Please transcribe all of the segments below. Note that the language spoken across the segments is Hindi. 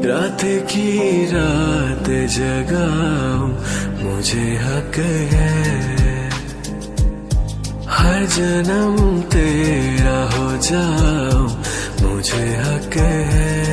रात की रात जगाऊं मुझे हक है, हर जन्म तेरा हो जाऊं मुझे हक है।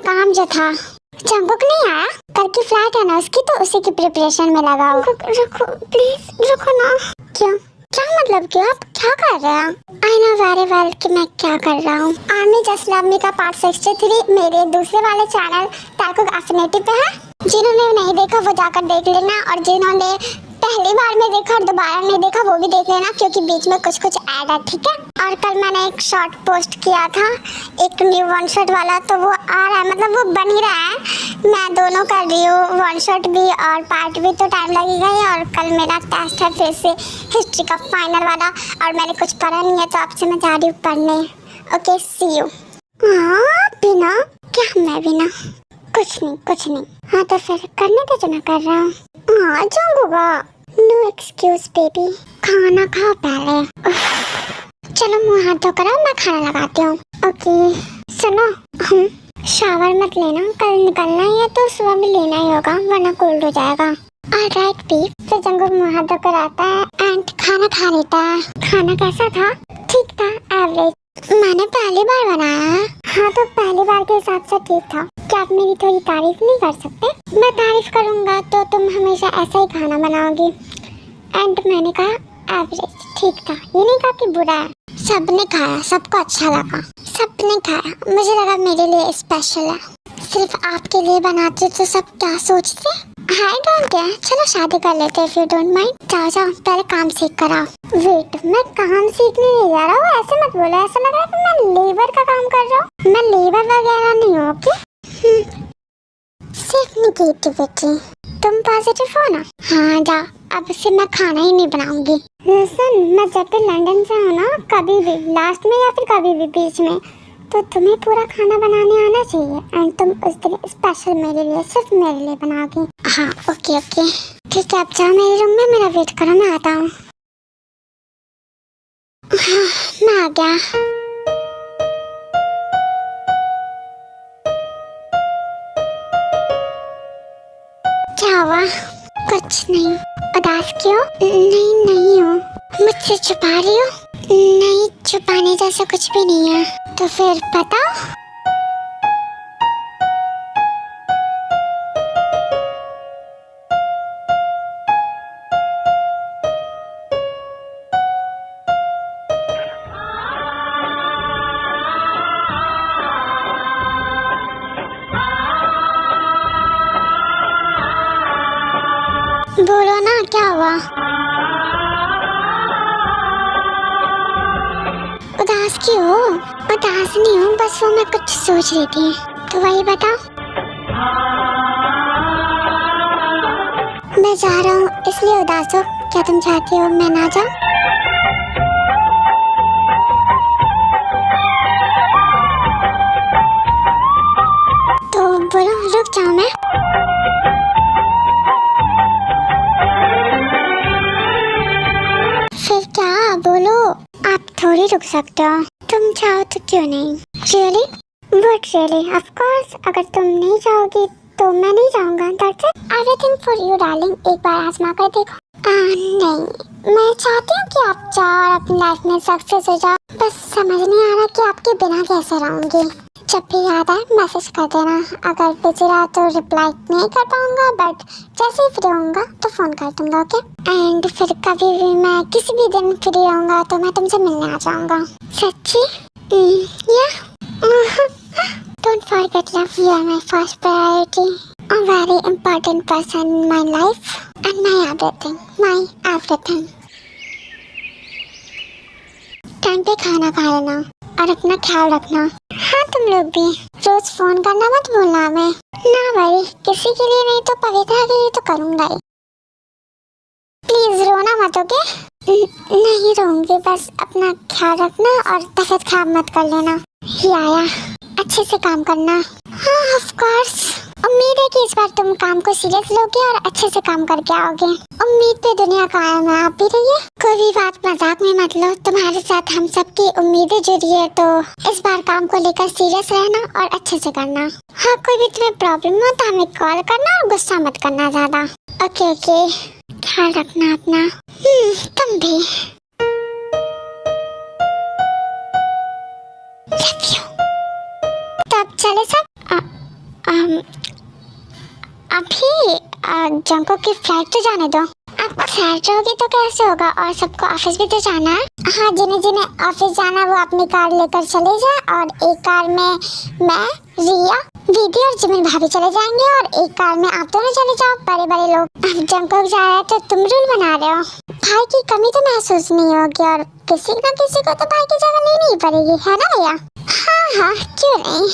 काम जो था जंगकुक नहीं आया, कल की फ्लाइट है ना उसकी, तो उसी की प्रिपरेशन में लगा हूँ। रुको प्लीज रुको ना। क्यों? क्या मतलब? क्यों? आप क्या कर रहे हैं? आई नो वेरी वेल कि मैं क्या कर रहा हूँ। आर्मी जस्ट लव मी का पार्ट 63 मेरे दूसरे वाले चैनल ताकुक एफिनिटी पे है। जिन्होंने नहीं देखा वो जाकर देख लेना, और जिन्होंने पहली बार में देखा और दोबारा नहीं देखा वो भी देख लेना, क्योंकि बीच में कुछ कुछ ऐड है, ठीक है। और कल मैंने एक शॉर्ट पोस्ट किया था, एक न्यू वन शॉट वाला, तो वो आ रहा है, मतलब वो बन ही रहा है। मैं दोनों कर रही हूँ, वन शॉट भी और पार्ट भी, तो टाइम लगेगा ही। और कल मेरा टेस्ट है फिर से हिस्ट्री का फाइनल वाला, और मैंने कुछ पढ़ा नहीं है तो आपसे मैं जा रही हूँ पढ़ने। Okay see you. हाँ बिना क्या? मैं बिना कुछ नहीं। हाँ तो फिर करने दे जो मैं कर रहा हूँ। हाँ जाऊँगा। नो एक्सक्यूज बेबी, खाना खा पहले। चलो मुँह हाथ धोकर आओ, मैं खाना लगाती हूँ। ओके सुनो, शावर मत लेना, कल निकलना ही है तो सुबह भी लेना ही होगा वरना कोल्ड हो जाएगा। ऑलराइट बी। फिर जंगल मुँह हाथ धोकर आता है एंड खाना खा लेता है। खाना कैसा था? ठीक था, एवरेज। मैंने पहली बार बनाया है। हाँ तो पहली बार के हिसाब से ठीक था। क्या आप मेरी थोड़ी तारीफ नहीं कर सकते? मैं तारीफ करूँगा तो तुम हमेशा ऐसा ही खाना बनाओगी। एंड मैंने कहा एवरेज, ठीक था, ये नहीं कहा कि बुरा है। सबने खाया, सबको अच्छा लगा, सबने खाया, मुझे लगा मेरे लिए स्पेशल है। सिर्फ आपके लिए बनाते तो सब क्या सोचते? I don't care. चलो शादी कर लेते इफ यू डोंट माइंड। जाओ पहले काम सीख कर आओ। वेट, मैं काम सीखने नहीं जा रहा हूँ, ऐसे मत बोलो, ऐसा लग रहा है कि मैं लेबर का काम कर रहा हूँ। मैं लेबर वगैरह नहीं हूँ, ओके? सिर्फ निगेटिविटी। तुम पॉजिटिव हो ना? हाँ जाओ, अब से मैं खाना ही नहीं बनाऊंगी। लिसन, मैं जब भी लंदन से हूँ ना, कभी भी लास्ट में या फिर कभी भी बीच में, तो तुम्हें पूरा खाना बनाने आना चाहिए। एंड तुम उस दिन स्पेशल मेरे लिए, सिर्फ मेरे लिए बनाओगी। हाँ ओके ठीक है, अब जाओ मेरे रूम में, मेरा वेट करो, मैं आता हूँ। हाँ मैं आ गया। क्या हुआ? कुछ नहीं। उदास क्यों? नहीं हूँ। मुझसे छुपा रही हो? नहीं, छुपाने जैसा कुछ भी नहीं है। तो फिर बताओ। बोलो ना, क्या हुआ? उदास क्यों हो? उदास नहीं हूँ, बस वो मैं कुछ सोच रही थी, तो वही बताओ। मैं जा रहा हूँ इसलिए उदास हो? क्या तुम चाहती हो मैं ना जाऊँ? तो बोलो, रुक जाऊँ मैं? फिर क्या? बोलो, आप थोड़ी रुक सकते हो। तुम चाहो तो क्यों नहीं? Really? What really? Of course. अगर तुम नहीं चाहोगी तो मैं नहीं जाऊँगा। That's it. Everything for you, darling. एक बार आजमा कर देखो। नहीं, मैं चाहती हूँ कि आप जाओ और अपनी लाइफ में सक्सेस हो जाओ। बस समझ नहीं आ रहा कि आपके बिना कैसे रहूँगी। जब भी याद आए मैसेज कर देना। अगर बिजी रहा तो रिप्लाई नहीं कर पाऊंगा, बट जैसे ही फ्री होऊंगा तो फोन कर दूंगा, ओके? एंड फिर कभी भी मैं किसी भी दिन फ्री रहूंगा तो मैं तुमसे मिलने आ जाऊंगा। सच्ची? या don't forget love, you are my first priority, a very important person in my life and my everything. Time पे खाना खा लेना और अपना ख्याल रखना। हाँ तुम लोग भी रोज फोन करना मत भूलना हमें। ना भाई, किसी के लिए नहीं तो पवित्रा के लिए तो करूँगा ही। प्लीज रोना मत, ओके? नहीं रोऊंगी, बस अपना ख्याल रखना और तबीयत खराब मत कर लेना। ही आया, अच्छे से काम करना। हाँ ऑफ कोर्स। उम्मीद है कि इस बार तुम काम को सीरियस लोगे और अच्छे से काम करके आओगे। उम्मीद पे दुनिया कायम है, आप भी रहिए। कोई भी बात मजाक में मत लो, तुम्हारे साथ हम सबकी उम्मीदें जुड़ी है, तो इस बार काम को लेकर सीरियस रहना और अच्छे से करना। हाँ, कोई भी तुम्हें प्रॉब्लम हो तो हमें कॉल करना और गुस्सा मत करना ज्यादा। ओके ओके, ख्याल रखना अपना। तुम भी। Love you. तो अब चले सब। अभी जंको की फ्लाइट तो जाने दो। अब फ्लाइट होगी तो कैसे होगा, और सबको ऑफिस भी तो जाना है। हाँ, जिन्हें जिन्हें ऑफिस जाना है वो अपनी कार लेकर चले जाए, और एक कार में मैं, रिया, दीदी और जिमिन भाभी चले जाएंगे, और एक कार में आप दोनों चले जाओ, बड़े बड़े लोग। अब जंको जा रहा है तो तुम रूल बना रहे हो। भाई की कमी तो महसूस नहीं होगी, और किसी न किसी को तो भाई की जगह लेनी ही पड़ेगी, है ना भैया? हाँ, क्यों नहीं।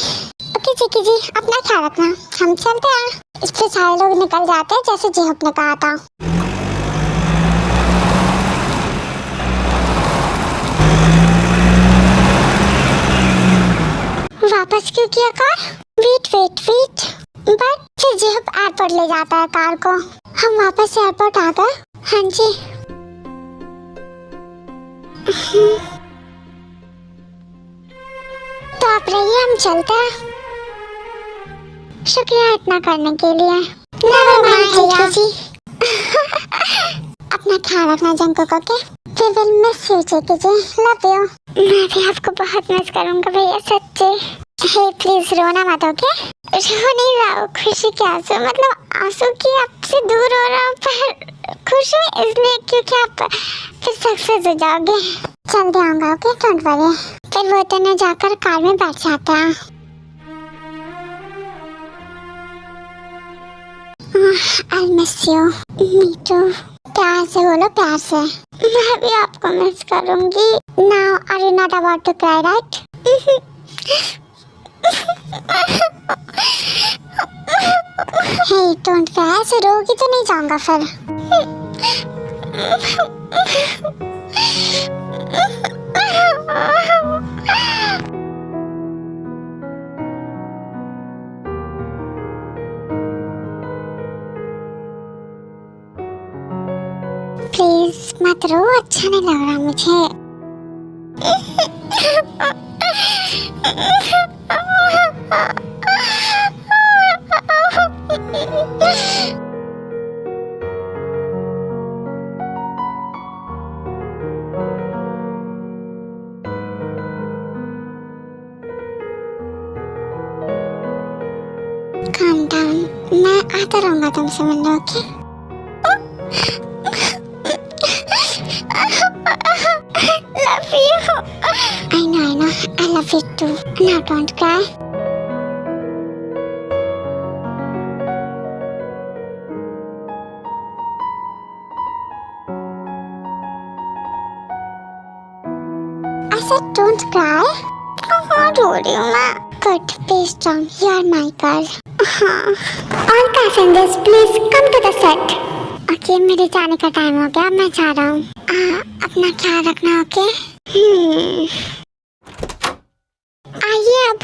ओके चिकी जी, अपना ख्याल रखना, हम चलते हैं। इस पे सारे लोग निकल जाते हैं जैसे जेहब ने कहा था। वापस क्यों किया car? Wait wait wait. But फिर जेहब एयरपोर्ट ले जाता है कार को। हम वापस एयरपोर्ट आ गए। हाँ जी। तो आप रहिए, हम चलते हैं। शुक्रिया इतना करने के लिए। नेवर माइंड भैया जी। अपना ख्याल रखना जंको को के। We will miss you Chiki ji, love you. मैं भी आपको बहुत मिस करूंगा भैया, सच्चे। हे प्लीज रोना मत, ओके? रो नहीं रहा हूँ, खुशी के आंसू, मतलब आंसू की आपसे दूर हो रहा हूँ, पर खुश हूँ इसलिए क्योंकि आप फिर सक्सेस हो जाओगे। जल्दी आऊंगा, ओके? Don't worry. फिर वो दोनों जाकर कार में बैठ जाते हैं। I'll miss you. Me too. प्यार से बोलो, प्यार से। मैं भी आपको मिस करूंगी। Now are you not about to cry, right? Hey, don't cry. ऐसे रोगी तो नहीं जाऊंगा फिर। प्लीज मत रो, अच्छा नहीं लग रहा मुझे। Calm down, मैं आता रहूंगा तुमसे मिलने, okay? Love you. I know. I love you too. Now don't cry. I said don't cry. हाँ, रो रही हूँ मैं। Good, please don't. You are my girl. हाँ. All passengers, please come to the set. Okay, मेरे जाने का टाइम हो गया, मैं जा रहा हूँ। अपना ख्याल रखना, ओके? आइए अब।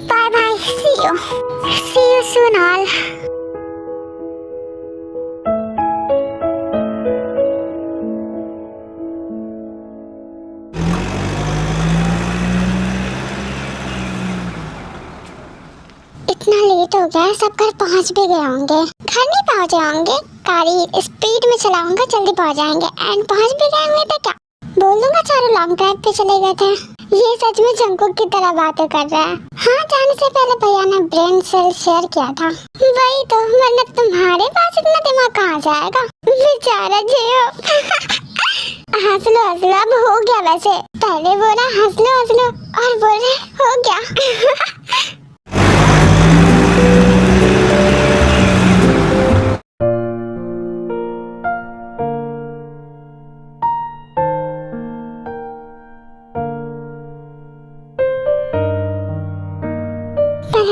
Bye bye, see you soon all. इतना लेट हो गया, सब घर पहुंच भी गए होंगे। घर नहीं पहुंचे होंगे, गाड़ी स्पीड में चलाऊंगा, जल्दी पहुंच जाएंगे। एंड पहुंच भी गए होंगे तो क्या बोल दूंगा, चारों लॉन्ग ड्राइव पे चले गए थे। ये सच में जंकुक की तरह बातें कर रहा है। हाँ, जाने से पहले भैया ने ब्रेन सेल शेयर किया था। वही तो, वरना तुम्हारे पास इतना दिमाग कहाँ जाएगा बेचारा जियो। हंस लो, अब हो गया। वैसे पहले बोला हंस लो और बोले हो गया।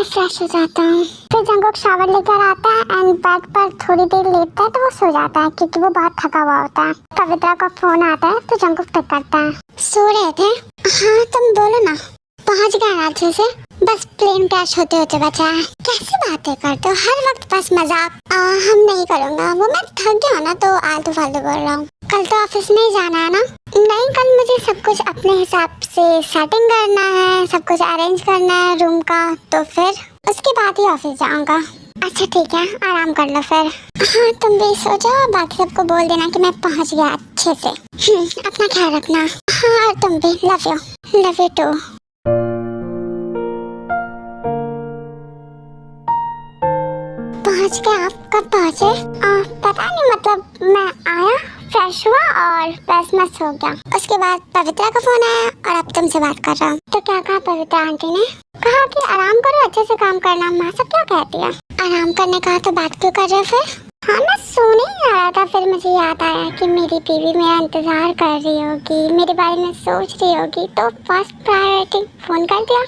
फ्रेश हो जाता हूँ, फिर जंगकुक शावर लेकर आता है एंड बेड पर थोड़ी देर लेटता है तो वो सो जाता है क्योंकि वो बहुत थका हुआ होता है। पवित्रा का फोन आता है तो जंगकुक पिक करता है। सो रहे थे? हाँ तुम बोलो ना। पहुंच गए ना अच्छे से? बस प्लेन क्रैश होते होते बचा है। कैसी बातें करते हो हर वक्त, बस मजाक। हम नहीं करूँगा वो, मैं थक गया ना तो आलतू फालतू बोल रहा हूँ। कल तो ऑफिस नहीं जाना है ना? नहीं, कल मुझे सब कुछ अपने हिसाब से सेटिंग करना है, सब कुछ अरेंज करना है रूम का, तो फिर उसके बाद ही ऑफिस जाऊंगा। अच्छा ठीक है, आराम कर लो फिर। हाँ तुम भी सो जाओ और बाकी सबको बोल देना कि मैं पहुंच गया अच्छे से। अपना ख्याल रखना। हाँ और तुम भी, लव यू टू। पहुंच गए? आप कब पहुंचे? पता नहीं, मतलब मैं आया, फ्रेश हुआ और बस मैं सो गया। उसके बाद पवित्रा का फोन आया और अब तुमसे बात कर रहा हूँ। तो क्या कहा पवित्रा आंटी ने? कहा कि आराम करो, अच्छे से काम करना। माँ सब क्या कहती है? आराम करने कहा तो बात क्यों कर रहे हो फिर? हाँ मैं सोने ही आ रहा था, फिर मुझे याद आया कि मेरी बीवी मेरा इंतजार कर रही होगी, मेरे बारे में सोच रही होगी, तो फर्स्ट प्रायोरिटी फोन कर दिया।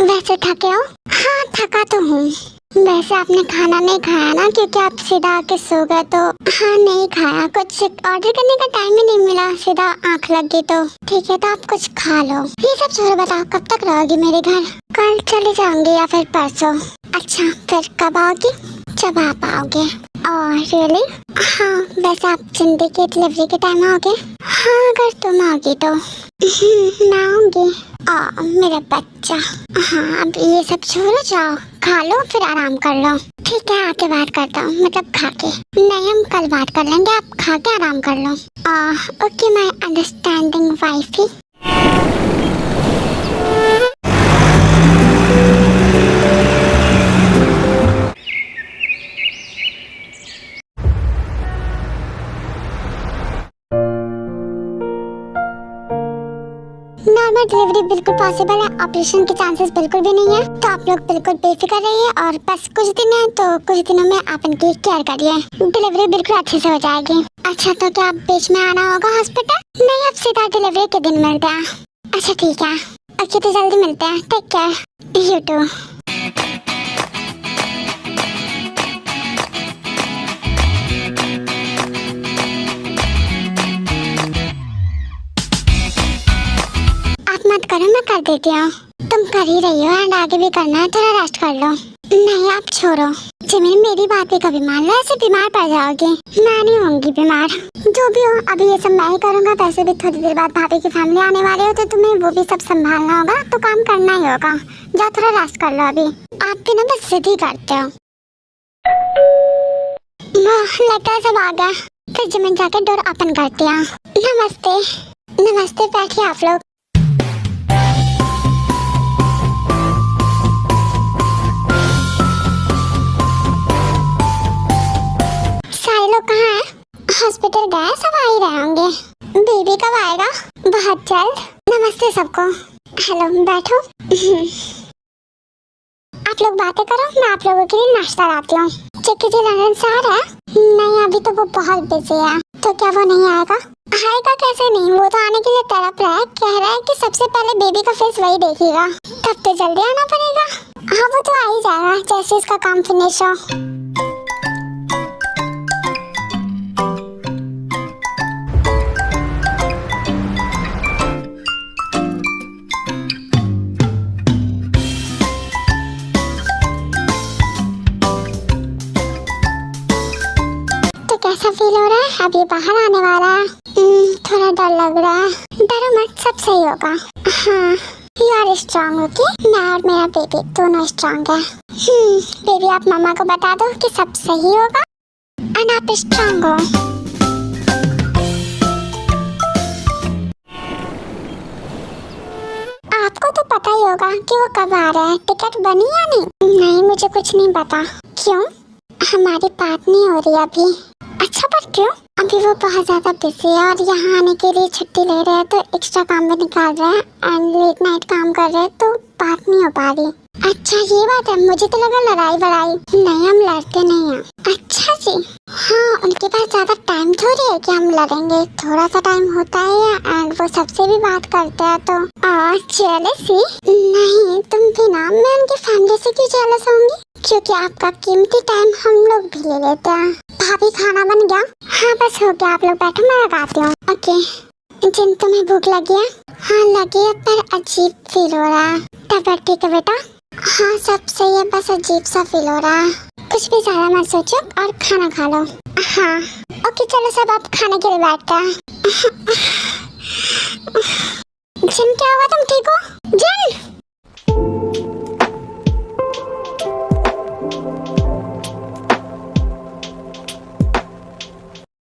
वैसे थके हो? हाँ थका तो हूँ। वैसे आपने खाना नहीं खाया ना, क्योंकि आप सीधा आके सो गए तो? हाँ नहीं खाया, कुछ ऑर्डर करने का टाइम ही नहीं मिला, सीधा आंख लग गई तो। ठीक है तो आप कुछ खा लो। ये सब छोड़, बताओ कब तक रहोगी मेरे घर? कल चले जाऊंगी या फिर परसों। अच्छा फिर कब आओगी? जब आप आओगे। रियली? हाँ वैसे आप चिंदी की डिलीवरी के टाइम आओगे? हाँ अगर तुम आओगी तो। मैं आऊंगी। मेरा बच्चा। हाँ अब ये सब छोड़ो, जाओ खा लो फिर आराम कर लो। ठीक है आके बात करता हूँ, मतलब खा के। नहीं हम कल बात कर लेंगे, आप खा के आराम कर लो। Okay my understanding wifey. Normal delivery बिल्कुल पॉसिबल है, ऑपरेशन के चांसेस बिल्कुल भी नहीं है, तो आप लोग बिल्कुल बेफिक्र रहिए और बस कुछ दिन है तो कुछ दिनों में आप इनकी केयर करिए, डिलीवरी बिल्कुल अच्छे से हो जाएगी। अच्छा तो क्या आप बीच में आना होगा हॉस्पिटल? नहीं अब सीधा डिलीवरी के दिन मिलते हैं। अच्छा ठीक है, ओके तो जल्दी मिलते हैं, टेक केयर। You to. मत करो, मैं कर देती हूँ। तुम कर ही रही हो एंड आगे भी करना है, थोड़ा रेस्ट कर लो। नहीं आप छोड़ो जिमिन, मेरी बात भी कभी मान लो, ऐसे बीमार पड़ जाओगी। मैं नहीं होंगी बीमार, जो भी हो अभी ये सब मैं ही करूँगा। वैसे भी थोड़ी देर बाद भाभी की फैमिली आने वाली हो तो तुम्हें वो भी सब संभालना होगा, तो काम करना ही होगा। जाओ थोड़ा रेस्ट कर लो अभी। आप भी ना बस जिद ही करते हो। लगता है सब आ गया, फिर जिमिन जाके डोर ओपन करती है। नमस्ते। नमस्ते, बैठिए आप लोग। कहाँ है? हॉस्पिटल गए, सब आ ही रहे होंगे। बेबी कब आएगा? बहुत जल्द। नमस्ते सबको। हेलो बैठो। आप लोग बातें करो, मैं आप लोगों के लिए नाश्ता लाती हूँ। चिक्की जी लंदन से आ रहा है? नहीं अभी तो वो बहुत बिजी है। तो क्या वो नहीं आएगा? आएगा कैसे नहीं, वो तो आने के लिए तड़प रहा है, कह रहा है कि सबसे पहले बेबी का फेस वही देखेगा। तब तो जल्दी आना पड़ेगा। हाँ वो तो आ ही जाएगा जैसे इसका काम फिनिश हो। कैसा फील हो रहा है? अब ये बाहर आने वाला है। थोड़ा डर लग रहा है। डरो मत, सब सही होगा। हाँ यू आर स्ट्रॉन्ग, ओके? मैं और मेरा बेबी दोनों स्ट्रॉन्ग है। बेबी आप मम्मा को बता दो कि सब सही होगा एंड आप स्ट्रॉन्ग हो। आपको तो पता ही होगा कि वो कब आ रहा है, टिकट बनी या नहीं? नहीं मुझे कुछ नहीं पता। क्यों? हमारी बात नहीं हो रही अभी। अच्छा पर क्यों? अभी वो बहुत ज्यादा बिजी है और यहाँ आने के लिए छुट्टी ले रहे हैं, तो एक्स्ट्रा काम भी निकाल रहे हैं एंड लेट नाइट काम कर रहे हैं, तो बात नहीं हो पा रही। अच्छा ये बात है, मुझे तो लगा लड़ाई वड़ाई। नहीं हम लड़ते नहीं हैं। अच्छा जी। हाँ उनके पास ज्यादा टाइम थोड़ी है कि हम लड़ेंगे, थोड़ा सा टाइम होता है एंड वो सबसे भी बात करते हैं तो। जेलसी? नहीं तुम भी ना, मैं उनकी फैमिली से क्यों जेलस होंगी? क्योंकि आपका कीमती टाइम हम लोग भी ले लेते हैं। भाभी खाना बन गया? हाँ बस हो गया, आप लोग बैठो मैं लगाती हूँ। ओके। जिन तुम्हें भूख लगी है? हाँ लगी है पर अजीब फील हो रहा है। तबीयत ठीक है बेटा? हाँ सब सही है, बस अजीब सा फील हो रहा है। कुछ भी ज्यादा मत सोचो और खाना खा लो। हाँ ओके चलो सब आप खाने के लिए बैठते हैं। जिन क्या हुआ, तुम ठीक हो? जिन